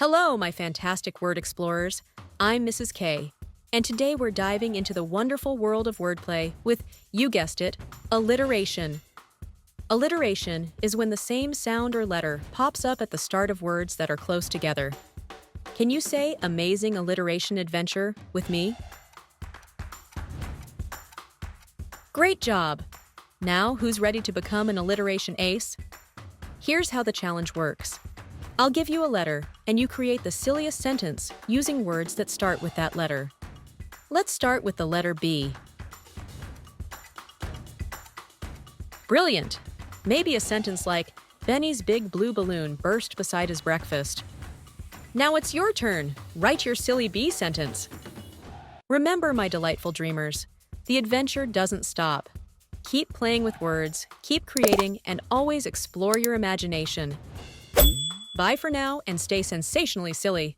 Hello, my fantastic word explorers. I'm Mrs. K, and today we're diving into the wonderful world of wordplay with, you guessed it, alliteration. Alliteration is when the same sound or letter pops up at the start of words that are close together. Can you say amazing alliteration adventure with me? Great job! Now, who's ready to become an alliteration ace? Here's how the challenge works. I'll give you a letter, and you create the silliest sentence using words that start with that letter. Let's start with the letter B. Brilliant! Maybe a sentence like, Benny's big blue balloon burst beside his breakfast. Now it's your turn. Write your silly B sentence. Remember, my delightful dreamers, the adventure doesn't stop. Keep playing with words, keep creating, and always explore your imagination. Bye for now and stay sensationally silly.